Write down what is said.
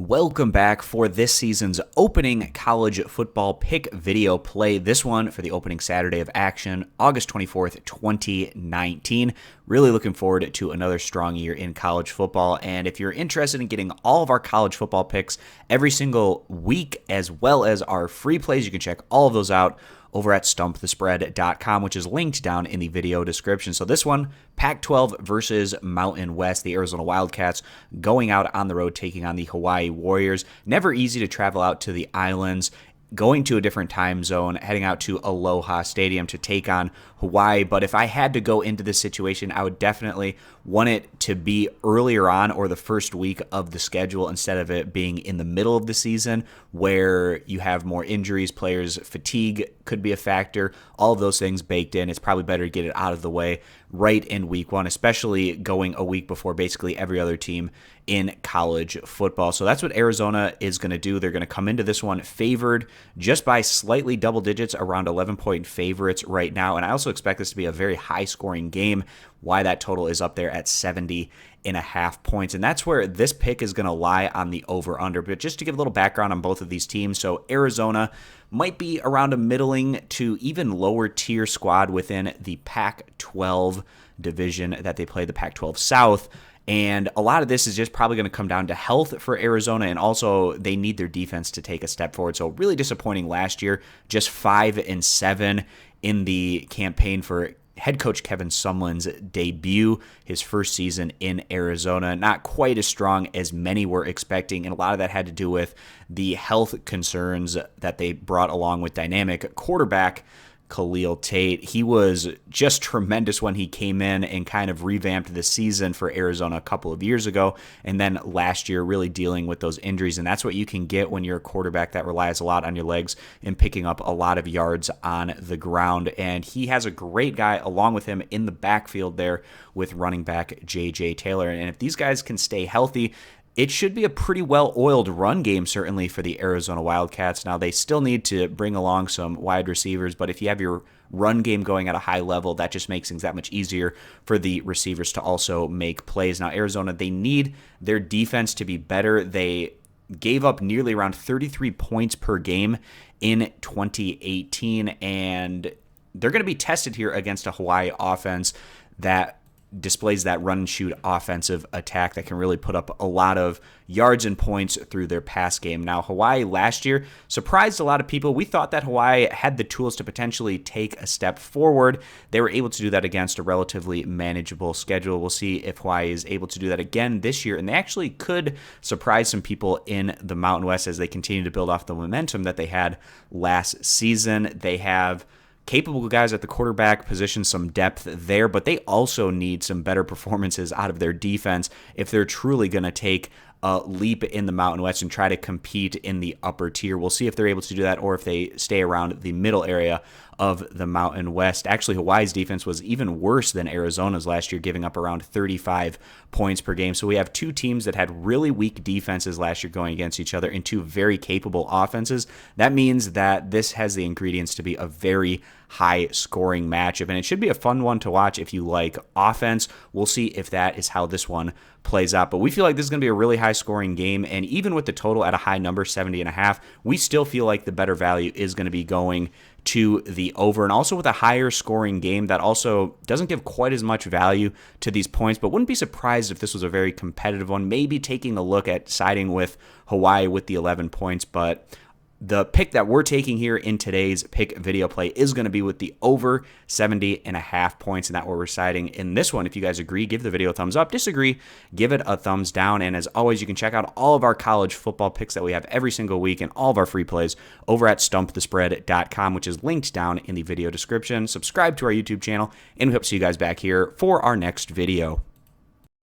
Welcome back for this season's opening college football pick video play. This one for the opening Saturday of action, August 24th, 2019. Really looking forward to another strong year in college football. And if you're interested in getting all of our college football picks every single week, as well as our free plays, you can check all of those out over at stumpthespread.com, which is linked down in the video description. So this one, Pac-12 versus Mountain West, the Arizona Wildcats going out on the road, taking on the Hawaii Warriors. Never easy to travel out to the islands, going to a different time zone, heading out to Aloha Stadium to take on Hawaii. But if I had to go into this situation, I would definitely want it to be earlier on or the first week of the schedule instead of it being in the middle of the season where you have more injuries, players fatigue could be a factor, all of those things baked in. It's probably better to get it out of the way right in week one, especially going a week before basically every other team in college football. So that's what Arizona is going to do. They're going to come into this one favored just by slightly double digits, around 11-point favorites right now. And I also expect this to be a very high-scoring game. Why that total is up there at 70.5 points. And that's where this pick is going to lie on the over-under. But just to give a little background on both of these teams, so Arizona might be around a middling to even lower tier squad within the Pac-12 division that they play, the Pac-12 South. And a lot of this is just probably going to come down to health for Arizona, and also they need their defense to take a step forward. So really disappointing last year, just 5-7 in the campaign for head coach Kevin Sumlin's debut, his first season in Arizona. Not quite as strong as many were expecting, and a lot of that had to do with the health concerns that they brought along with dynamic quarterback Khalil Tate. He was just tremendous when he came in and kind of revamped the season for Arizona a couple of years ago, and then last year really dealing with those injuries. And that's what you can get when you're a quarterback that relies a lot on your legs and picking up a lot of yards on the ground. And he has a great guy along with him in the backfield there with running back J.J. Taylor. And if these guys can stay healthy, it should be a pretty well-oiled run game, certainly, for the Arizona Wildcats. Now, they still need to bring along some wide receivers, but if you have your run game going at a high level, that just makes things that much easier for the receivers to also make plays. Now, Arizona, they need their defense to be better. They gave up nearly around 33 points per game in 2018, and they're going to be tested here against a Hawaii offense that displays that run and shoot offensive attack that can really put up a lot of yards and points through their pass game. Now, Hawaii last year surprised a lot of people. We thought that Hawaii had the tools to potentially take a step forward. They were able to do that against a relatively manageable schedule. We'll see if Hawaii is able to do that again this year, and they actually could surprise some people in the Mountain West as they continue to build off the momentum that they had last season. They have capable guys at the quarterback position, some depth there, but they also need some better performances out of their defense if they're truly going to take a leap in the Mountain West and try to compete in the upper tier. We'll see if they're able to do that or if they stay around the middle area of the Mountain West. Actually, Hawaii's defense was even worse than Arizona's last year, giving up around 35 points per game. So we have two teams that had really weak defenses last year going against each other and two very capable offenses. That means that this has the ingredients to be a very high-scoring matchup, and it should be a fun one to watch if you like offense. We'll see if that is how this one plays out, but we feel like this is going to be a really high-scoring game, and even with the total at a high number, 70.5, we still feel like the better value is going to be going to the over, and also with a higher scoring game that also doesn't give quite as much value to these points, but wouldn't be surprised if this was a very competitive one, maybe taking a look at siding with Hawaii with the 11 points, but the pick that we're taking here in today's pick video play is going to be with the over 70.5 points, and that we're siding in this one. If you guys agree, give the video a thumbs up. Disagree, give it a thumbs down. And as always, you can check out all of our college football picks that we have every single week and all of our free plays over at stumpthespread.com, which is linked down in the video description. Subscribe to our YouTube channel, and we hope to see you guys back here for our next video.